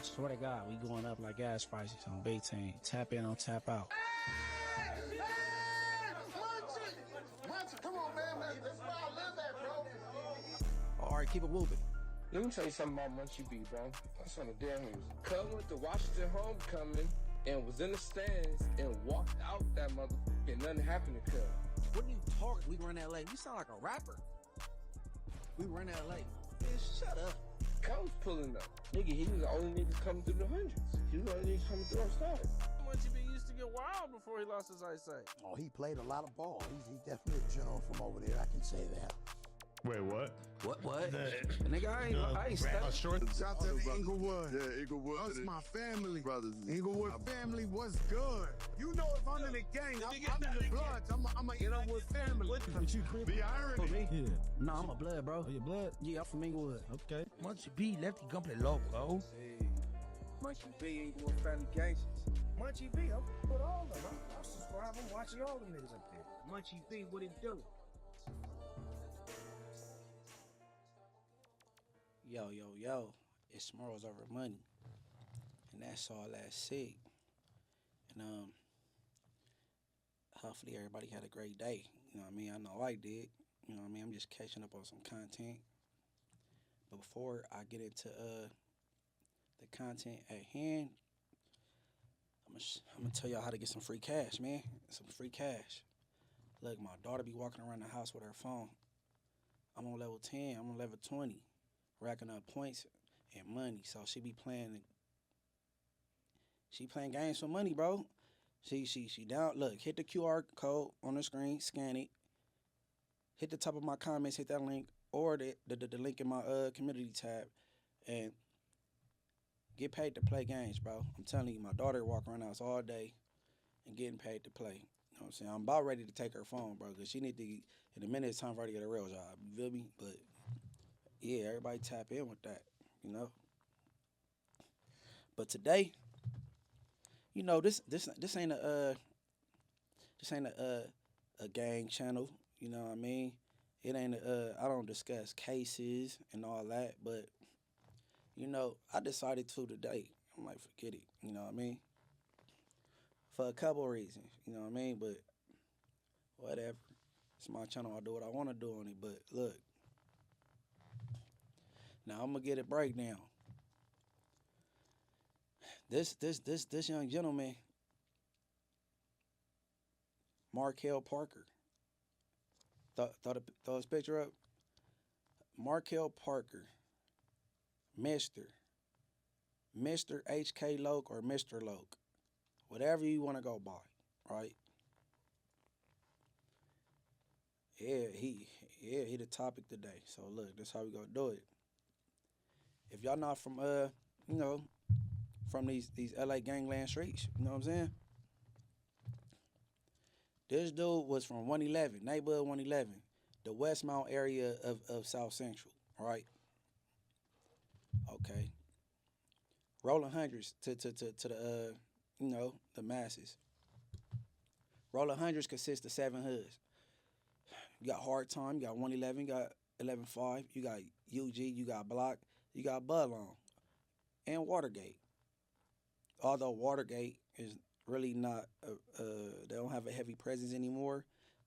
Swear to God, we going up like gas prices on Big Team. Tap in on tap out. Hey, Munchie, come on, man. That's where I live at, bro. All right, keep it moving. Let me tell you something about Munchie B, bro. That's on the damn news. Cub went to Washington homecoming and was in the stands and walked out that motherfucker and nothing happened to Cub. What are you talking? We run LA. You sound like a rapper. We run LA. Bitch, shut up. Cub was pulling up. Nigga, he was the only niggas coming through the hundreds. He was the only niggas coming through our stars. Munchie B used to get wild before he lost his eyesight. Oh, he played a lot of ball. He's definitely a general from over there, I can say that. Wait, what? What? Nigga, I ain't stuck. Short. Shout out to Inglewood. Yeah, Inglewood. Us, my family. Brothers. Inglewood family was good. You know if I'm in the gang, I'm in the Bloods. I'm a Inglewood family. But you The irony. Yeah. No, I'm a blood, bro. Oh, your blood? Yeah, I'm from Inglewood. Okay. Munchie B left, he come play local. Hey, Munchie B ain't doing family gangsters. Munchie B, I'm with all of them. I'm subscribing, I'm watching all them niggas up there. Munchie B, what it do? Yo. It's Smurls over money. And that's all that's sick. And hopefully everybody had a great day. You know what I mean? I know I did. You know what I mean? I'm just catching up on some content. But before I get into the content at hand, I'm gonna tell y'all how to get some free cash, man. Some free cash. Look, my daughter be walking around the house with her phone. I'm on level 10, I'm on level 20, racking up points and money. So she be playing games for money, bro. She down, look, hit the QR code on the screen, scan it. Hit the top of my comments, hit that link, or the link in my community tab, and get paid to play games, bro. I'm telling you, my daughter walk around the house all day and getting paid to play. You know what I'm saying? I'm about ready to take her phone, bro, because she need to, in a minute, it's time for her to get a real job. You feel me? But, yeah, everybody tap in with that, you know? But today, you know, this ain't a gang channel, you know what I mean? It ain't I don't discuss cases and all that, but you know, I decided to today. I'm like, forget it, you know what I mean? For a couple of reasons, you know what I mean? But whatever. It's my channel, I'll do what I want to do on it, but look. Now I'm gonna get a breakdown. This young gentleman, Markel Parker. Throw his picture up. Markel Parker, Mr. HK Loke or Mr. Loke, whatever you want to go by, right? Yeah, he the topic today. So look, that's how we gonna do it. If y'all not from you know, from these LA gangland streets, you know what I'm saying? This dude was from 111, neighborhood 111, the Westmount area of South Central, right? Okay. Rolling hundreds to the you know, the masses. Rolling hundreds consists of 7 hoods. You got Hard Time, you got 111, you got 11-5, you got UG, you got Block, you got Budlong, and Watergate. Although Watergate is really not, they don't have a heavy presence anymore,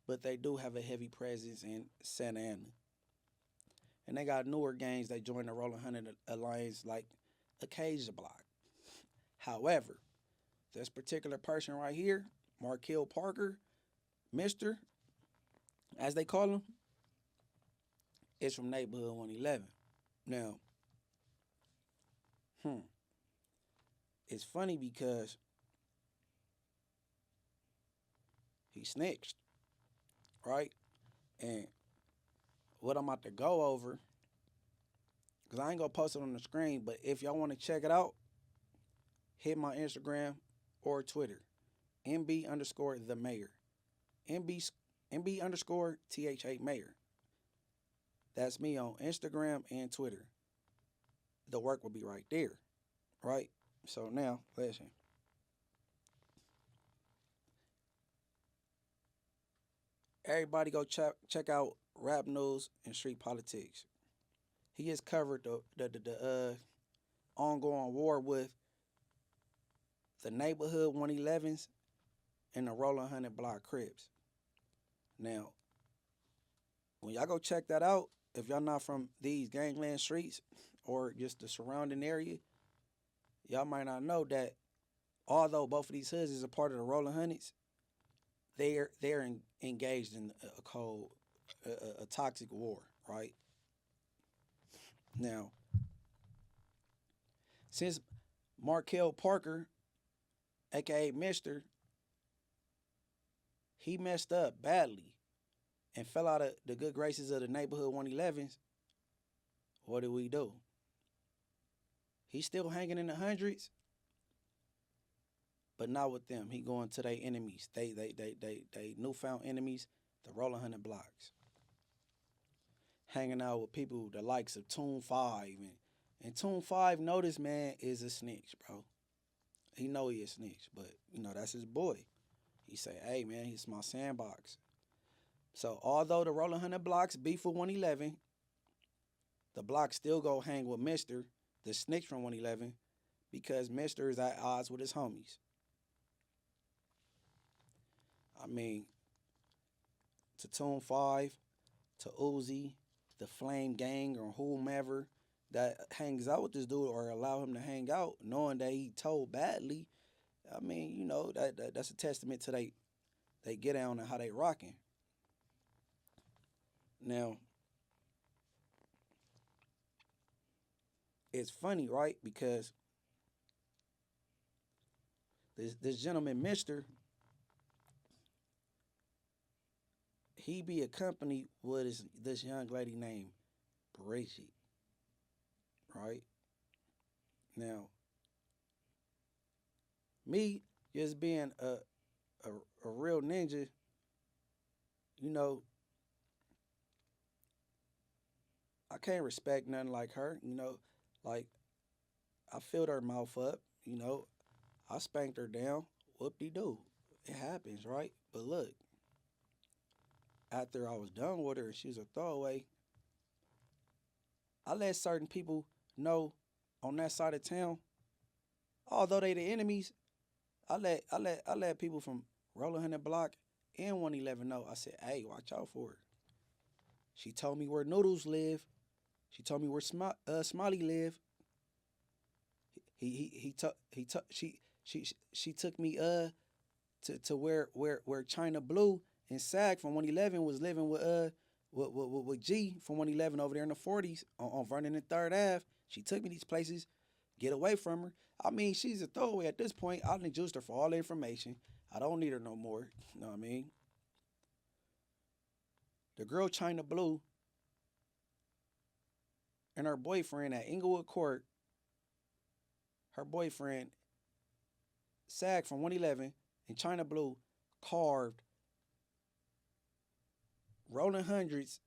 but they do have a heavy presence in Santa Ana. And they got newer gangs that join the Rolling Hundred Alliance like Acacia Block. However, this particular person right here, Markel Parker, Mr., as they call him, is from neighborhood 111. Now, it's funny because he snitched, right? And what I'm about to go over, because I ain't going to post it on the screen, but if y'all want to check it out, hit my Instagram or Twitter, MB_the mayor. MB_TH8 mayor. That's me on Instagram and Twitter. The work will be right there, right? So now, listen. Everybody go check out Rap News and Street Politics. He has covered the ongoing war war with the neighborhood 111s and the Rolling 100 Block Crips. Now, when y'all go check that out, if y'all not from these gangland streets or just the surrounding area, y'all might not know that although both of these hoods is a part of the Rolling Hundreds, they're engaged in a toxic war, right? Now, since Markel Parker, aka Mister, he messed up badly and fell out of the good graces of the neighborhood 111s, what did we do? He's still hanging in the hundreds, but not with them. He going to their enemies. They newfound enemies, the Rolling 100 Blocks. Hanging out with people the likes of Tune 5. And Tune 5 know this man is a snitch, bro. He know he a snitch, but, that's his boy. He say, hey, man, he's my sandbox. So, although the Rolling 100 Blocks beef with 111, the Blocks still go hang with Mister, the snitch from 111, because Mister is at odds with his homies. I mean, to Tune 5, to Uzi, the Flame Gang, or whomever that hangs out with this dude or allow him to hang out, knowing that he told badly, I mean, that's a testament to they get down and how they rocking. Now, it's funny, right? Because this gentleman, Mister, he be accompanied with this young lady named Bridget, right? Now, me just being a real ninja, I can't respect nothing like her, like I filled her mouth up, I spanked her down, whoop-de-doo. It happens, right? But look, after I was done with her and she was a throwaway, I let certain people know on that side of town, although they the enemies, I let people from Rolling 100 Block and 111 know. I said, hey, watch out for her. She told me where Noodles live. She told me where Smiley live. She took me to where China Blue and Sag from 111 was living with G from 111 over there in the 40s on Vernon and 3rd Ave. She took me these places, get away from her. I mean, she's a throwaway at this point. I done used her for all the information. I don't need her no more. You know what I mean? The girl China Blue and her boyfriend at Inglewood Court, her boyfriend, Sag from 111, and China Blue carved Rolling Hundreds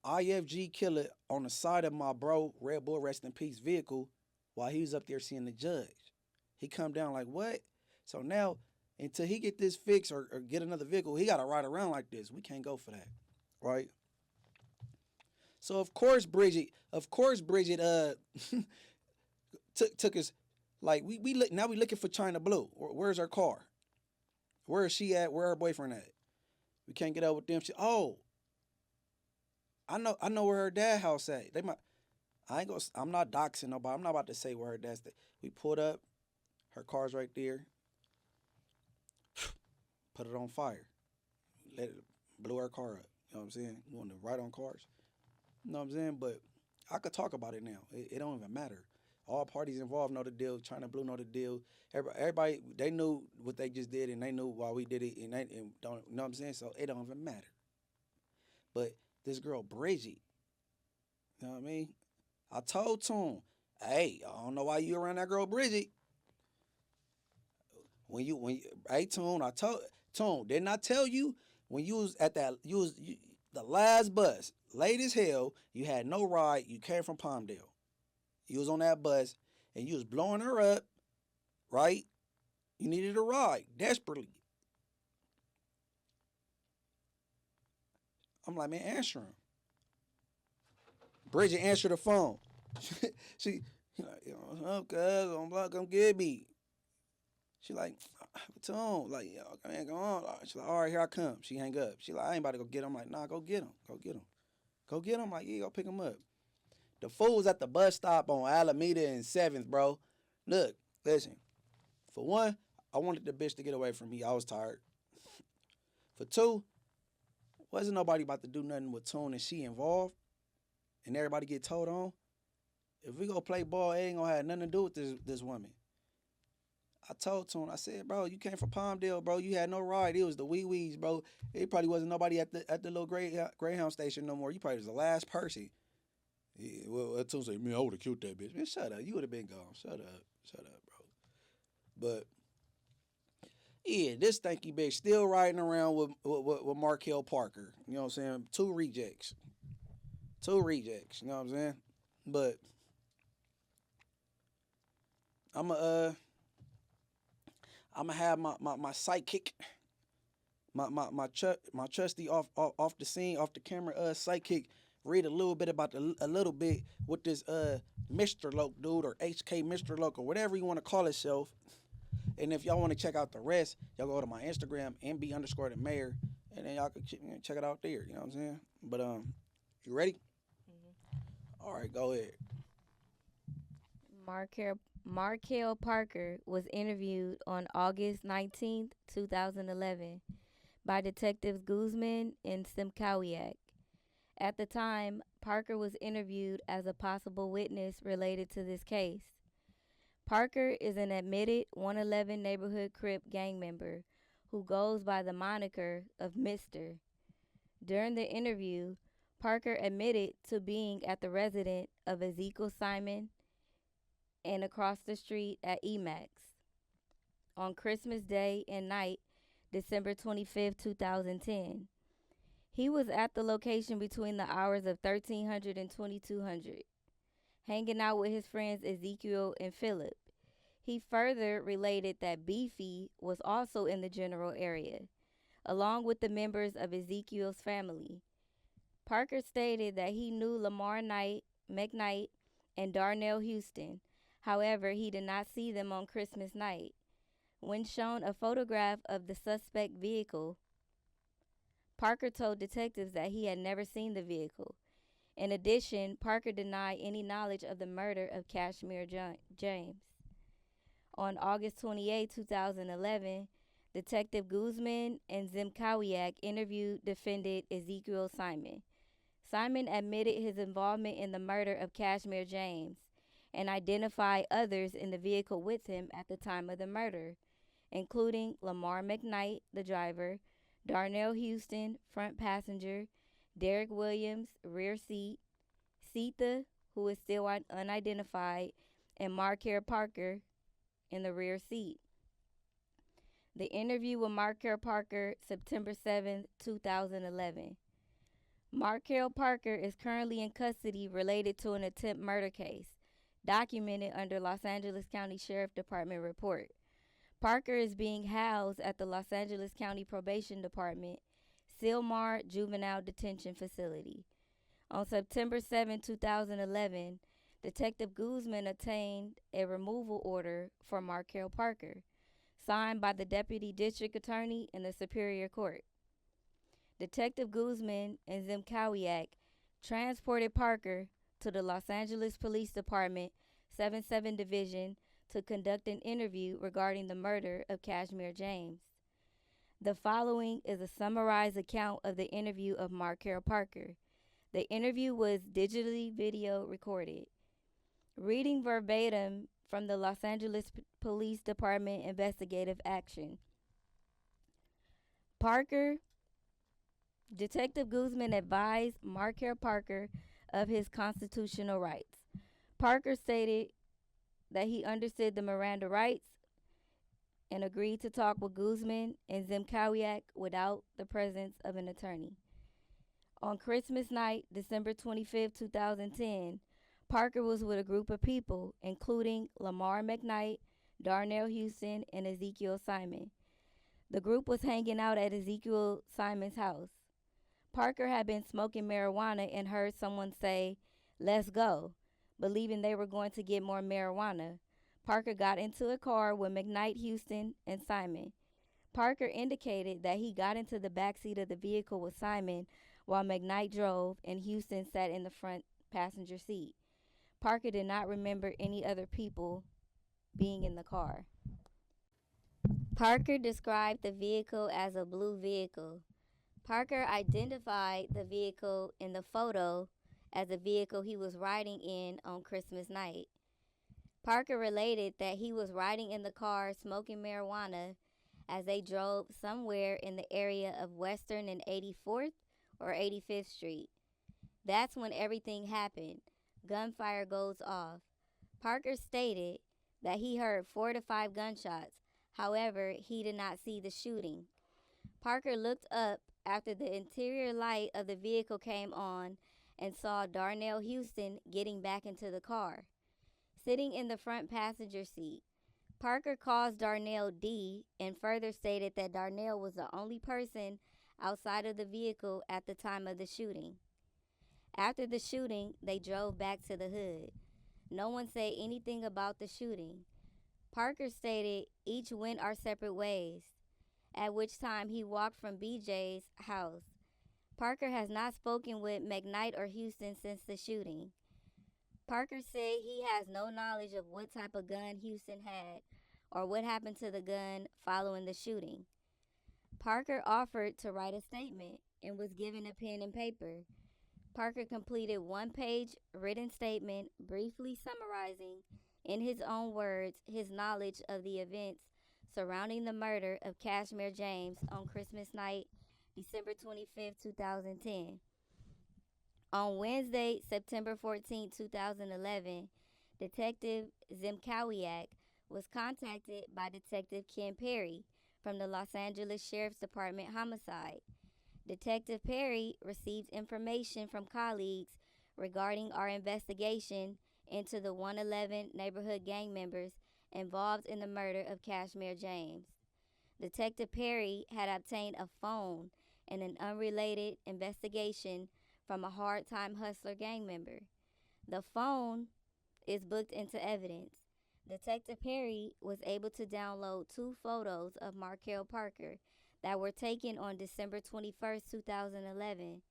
IFG killer on the side of my bro, Red Bull Rest in Peace vehicle while he was up there seeing the judge. He come down like, what? So now, until he get this fixed or get another vehicle, he got to ride around like this. We can't go for that, right? So of course Bridget took us, like we look now. We looking for China Blue. Where's her car? Where is she at? Where her boyfriend at? We can't get out with them. I know where her dad house at. I'm not doxing nobody. I'm not about to say where her dad's at. We pulled up. Her car's right there. Put it on fire. Blew her car up. You know what I'm saying? You want to ride on cars? You know what I'm saying? But I could talk about it now. It don't even matter. All parties involved know the deal. China Blue know the deal. Everybody, they knew what they just did, and they knew why we did it, and don't, you know what I'm saying? So it don't even matter. But this girl, Bridget, you know what I mean? I told Tune, hey, I don't know why you around that girl, Bridget. Hey, Tune, I told Tune, didn't I tell you when you was at that, the last bus, late as hell, you had no ride, you came from Palmdale. You was on that bus, and you was blowing her up, right? You needed a ride, desperately. I'm like, man, answer him. Bridget answered the phone. He like, cuz, come get me. She like, Tune, like, yo, man, go on. She like, all right, here I come. She hang up. She like, I ain't about to go get him. I'm like, nah, go get him. Go get him. Go get him. Like, yeah, go pick him up. The fool was at the bus stop on Alameda and 7th, bro. Look, listen. For one, I wanted the bitch to get away from me. I was tired. For two, wasn't nobody about to do nothing with Tune and she involved and everybody get told on. If we go play ball, it ain't gonna have nothing to do with this woman. I told Tune, I said, bro, you came from Palmdale, bro. You had no ride. It was the wee wees, bro. It probably wasn't nobody at the little Greyhound station no more. You probably was the last person. Yeah, well, Tune said, man, I would have killed that bitch. Man, shut up. You would have been gone. Shut up, bro. But yeah, this stanky bitch still riding around with Markel Parker. You know what I'm saying? Two rejects. You know what I'm saying? But I'ma have my sidekick, my trusty off the scene, off the camera sidekick read a little bit about a little bit what this Mr. Loke dude or HK Mr. Loke or whatever you want to call himself. And if y'all want to check out the rest, y'all go to my Instagram, MB_the mayor, and then y'all can check it out there. You know what I'm saying? But you ready? Mm-hmm. All right, go ahead. Markel Parker was interviewed on August 19th, 2011 by Detectives Guzman and Simkowiak. At the time, Parker was interviewed as a possible witness related to this case. Parker is an admitted 111 neighborhood Crip gang member who goes by the moniker of Mr. During the interview, Parker admitted to being at the residence of Ezekiel Simon and across the street at Emax on Christmas Day and night, December 25, 2010. He was at the location between the hours of 1300 and 2200, hanging out with his friends Ezekiel and Philip. He further related that Beefy was also in the general area, along with the members of Ezekiel's family. Parker stated that he knew Lamar McKnight, and Darnell Houston. However, he did not see them on Christmas night. When shown a photograph of the suspect vehicle, Parker told detectives that he had never seen the vehicle. In addition, Parker denied any knowledge of the murder of Kashmir James. On August 28, 2011, Detective Guzman and Simkowiak interviewed defendant Ezekiel Simon. Simon admitted his involvement in the murder of Kashmir James and identified others in the vehicle with him at the time of the murder, including Lamar McKnight, the driver, Darnell Houston, front passenger, Derek Williams, rear seat, Sita, who is still unidentified, and Markel Parker in the rear seat. The interview with Markel Parker, September 7, 2011. Markel Parker is currently in custody related to an attempt murder case, documented under Los Angeles County Sheriff Department report. Parker is being housed at the Los Angeles County Probation Department, Sylmar Juvenile Detention Facility. On September 7, 2011, Detective Guzman obtained a removal order for Markel Parker, signed by the Deputy District Attorney in the Superior Court. Detective Guzman and Simkowiak transported Parker to the Los Angeles Police Department 77 Division to conduct an interview regarding the murder of Kashmir James. The following is a summarized account of the interview of Markel Parker. The interview was digitally video recorded. Reading verbatim from the Los Angeles Police Department Investigative Action. Detective Guzman advised Markel Parker of his constitutional rights. Parker stated that he understood the Miranda rights and agreed to talk with Guzman and Simkowiak without the presence of an attorney. On Christmas night, December 25, 2010, Parker was with a group of people, including Lamar McKnight, Darnell Houston, and Ezekiel Simon. The group was hanging out at Ezekiel Simon's house. Parker had been smoking marijuana and heard someone say, "Let's go," believing they were going to get more marijuana. Parker got into a car with McKnight, Houston, and Simon. Parker indicated that he got into the backseat of the vehicle with Simon while McKnight drove and Houston sat in the front passenger seat. Parker did not remember any other people being in the car. Parker described the vehicle as a blue vehicle. Parker identified the vehicle in the photo as a vehicle he was riding in on Christmas night. Parker related that he was riding in the car smoking marijuana as they drove somewhere in the area of Western and 84th or 85th Street. That's when everything happened. Gunfire goes off. Parker stated that he heard 4 to 5 gunshots. However, he did not see the shooting. Parker looked up after the interior light of the vehicle came on and saw Darnell Houston getting back into the car, sitting in the front passenger seat. Parker calls Darnell D and further stated that Darnell was the only person outside of the vehicle at the time of the shooting. After the shooting, they drove back to the hood. No one said anything about the shooting. Parker stated each went our separate ways, at which time he walked from BJ's house. Parker has not spoken with McKnight or Houston since the shooting. Parker said he has no knowledge of what type of gun Houston had or what happened to the gun following the shooting. Parker offered to write a statement and was given a pen and paper. Parker completed 1-page written statement briefly summarizing, in his own words, his knowledge of the events surrounding the murder of Kashmir James on Christmas night, December 25, 2010. On Wednesday, September 14, 2011, Detective Zemkowiak was contacted by Detective Ken Perry from the Los Angeles Sheriff's Department Homicide. Detective Perry received information from colleagues regarding our investigation into the 111 neighborhood gang members involved in the murder of Kashmir James. Detective Perry had obtained a phone in an unrelated investigation from a hard-time hustler gang member. The phone is booked into evidence. Detective Perry was able to download 2 photos of Markel Parker that were taken on December 21st, 2011.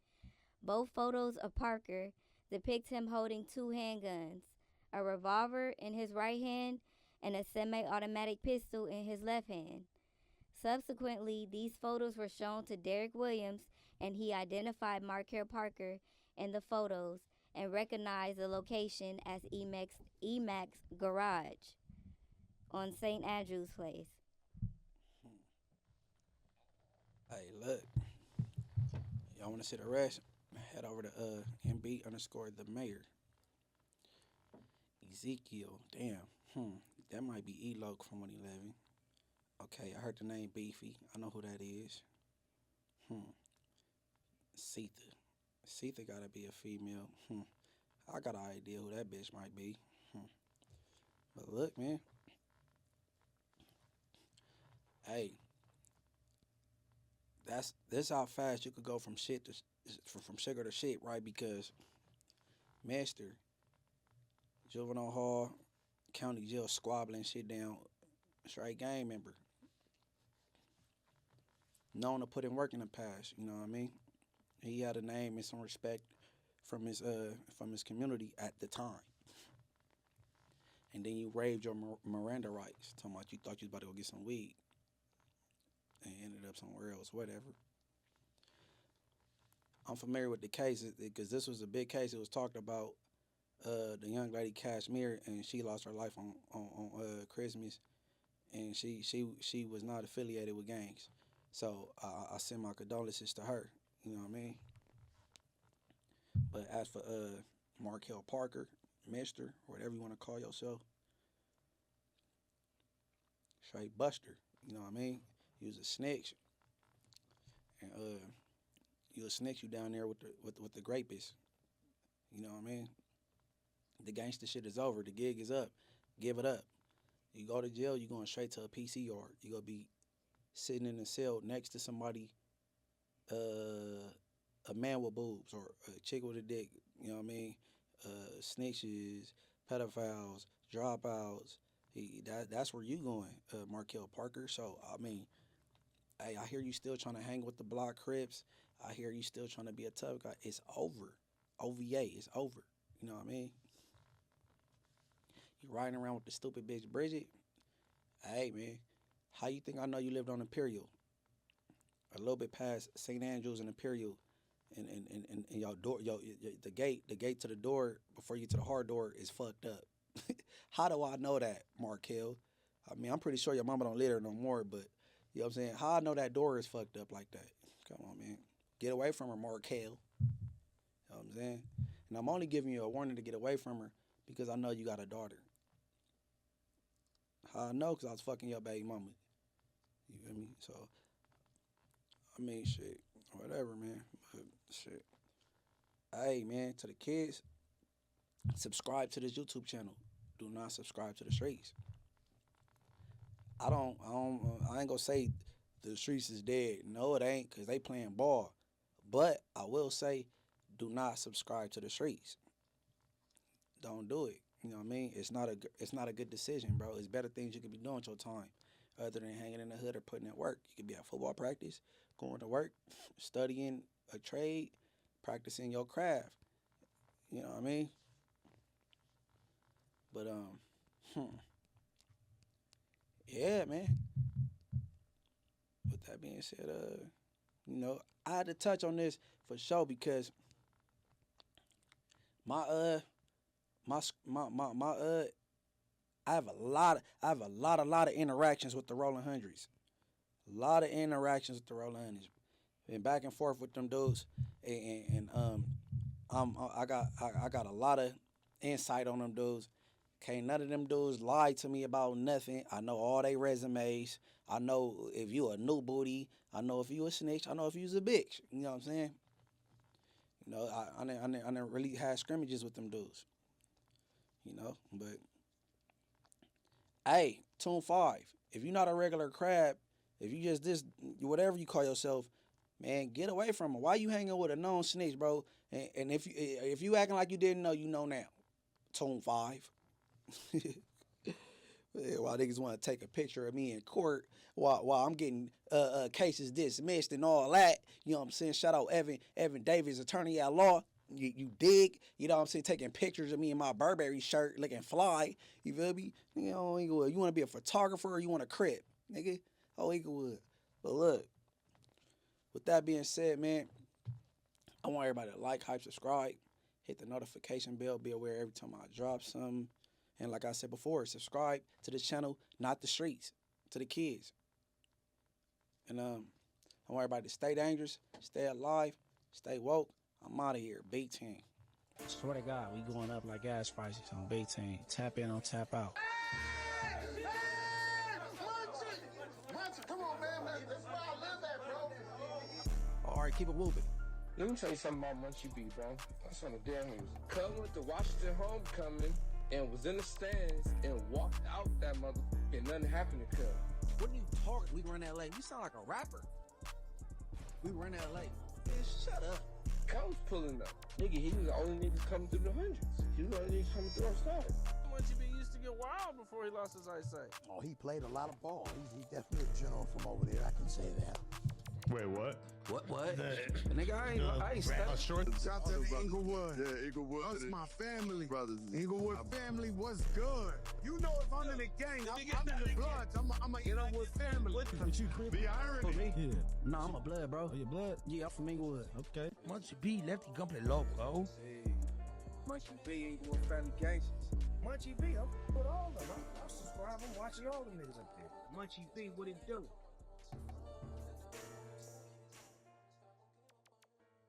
Both photos of Parker depict him holding 2 handguns, a revolver in his right hand and a semi-automatic pistol in his left hand. Subsequently, these photos were shown to Derek Williams, and he identified Markel Parker in the photos and recognized the location as Emacs Garage on St. Andrew's Place. Hey, look. Y'all want to see the rest? Head over to MB_the mayor. Ezekiel. Damn. That might be Eloke from 111. Okay, I heard the name Beefy. I know who that is. Setha. Setha gotta be a female. I got an idea who that bitch might be. But look, man. Hey, this how fast you could go from shit to from sugar to shit, right? Because Master, juvenile hall, county jail squabbling shit down, straight gang member, known to put in work in the past. You know what I mean? He had a name and some respect from his community at the time. And then you waived your Miranda rights, talking about you thought you was about to go get some weed, and ended up somewhere else, whatever. I'm familiar with the case because this was a big case. It was talked about the young lady Kashmir, and she lost her life on Christmas, and she was not affiliated with gangs. So I send my condolences to her. You know what I mean? But as for Markel Parker, Mister, whatever you want to call yourself, straight buster. You know what I mean? He was a snitch, and you a snitch. You down there with the grapists. You know what I mean? The gangster shit is over. The gig is up. Give it up. You go to jail, you going straight to a PC yard. You gonna be sitting in a cell next to somebody, a man with boobs or a chick with a dick. You know what I mean? snitches, pedophiles, dropouts. That's where you going, Markel Parker. So I mean, hey, I hear you still trying to hang with the block Crips. I hear you still trying to be a tough guy. It's over. OVA, it's over. You know what I mean? You riding around with the stupid bitch Bridget. Hey man, how you think I know you lived on Imperial? A little bit past St. Andrews and Imperial, and your door, the gate to the door before you to the hard door is fucked up. How do I know that, Markel? I mean, I'm pretty sure your mama don't live there no more, but you know what I'm saying? How I know that door is fucked up like that? Come on, man. Get away from her, Markel. You know what I'm saying? And I'm only giving you a warning to get away from her because I know you got a daughter. How I know? Because I was fucking your baby mama. You feel me? So, I mean, shit. Whatever, man. But, shit. Hey, man, to the kids, subscribe to this YouTube channel. Do not subscribe to the streets. I ain't gonna say the streets is dead. No, it ain't, because they playing ball. But I will say, do not subscribe to the streets. Don't do it. You know what I mean? It's not a good decision, bro. It's better things you could be doing with your time other than hanging in the hood or putting in work. You could be at football practice, going to work, studying a trade, practicing your craft. You know what I mean? But yeah, man. With that being said, you know, I had to touch on this for sure because I have a lot of interactions with the Rolling Hundreds. A lot of interactions with the Rolling Hundreds. Been back and forth with them dudes, and I got a lot of insight on them dudes. Can't none of them dudes lie to me about nothing. I know all they resumes. I know if you a new booty. I know if you a snitch. I know if you's a bitch. You know what I'm saying? You know, I never really had scrimmages with them dudes. You know, but hey, Tune 5. If you're not a regular crab, if you just this whatever you call yourself, man, get away from him. Why you hanging with a known snitch, bro? And if you acting like you didn't know, you know now. Tune 5. Why niggas want to take a picture of me in court while I'm getting cases dismissed and all that. You know what I'm saying? Shout out Evan Davis, attorney at law. You dig? You know what I'm saying? Taking pictures of me in my Burberry shirt looking fly. You feel me? You know, you want to be a photographer or you want a crib, nigga? Oh, Eaglewood. But look, with that being said, man, I want everybody to like, hype, subscribe, hit the notification bell, be aware every time I drop something. And like I said before, subscribe to the channel, not the streets, to the kids. And I want everybody to stay dangerous, stay alive, stay woke. I'm out of here. B-Team. Swear to God, we going up like gas prices on B-Team. Tap in on tap out. Hey, Munchie, come on, man. That's where I live at, bro. All right, keep it moving. Let me tell you something about Munchie B, bro. That's on the damn news. Cub went to Washington homecoming and was in the stands and walked out that motherfucker and nothing happened to Cub. What are you talking? We were in L.A. You sound like a rapper. We were in L.A. Man, shut up. Cub was pulling up. Nigga, he was the only nigga coming through the hundreds. He was the only nigga coming through our side. Munchie B used to get wild before he lost his eyesight. Oh, he played a lot of ball. He's definitely a general from over there. I can say that. Wait, what? What? Nigga, I ain't stuck. Shout to Inglewood. Yeah, Inglewood. That's my family. Brothers. Inglewood family was good. You know if I'm in the gang, I'm in the Bloods. I'm a Inglewood family. What you crib? The irony. Yeah. No, I'm a blood, bro. Oh, your blood? Yeah, I'm from Inglewood. Okay. Munchie B left the company loco. Munchie B ain't going family gangsters. Munchie B, I'm with all of them. I subscribe. I'm watching all the niggas up there. Munchie B, what it do?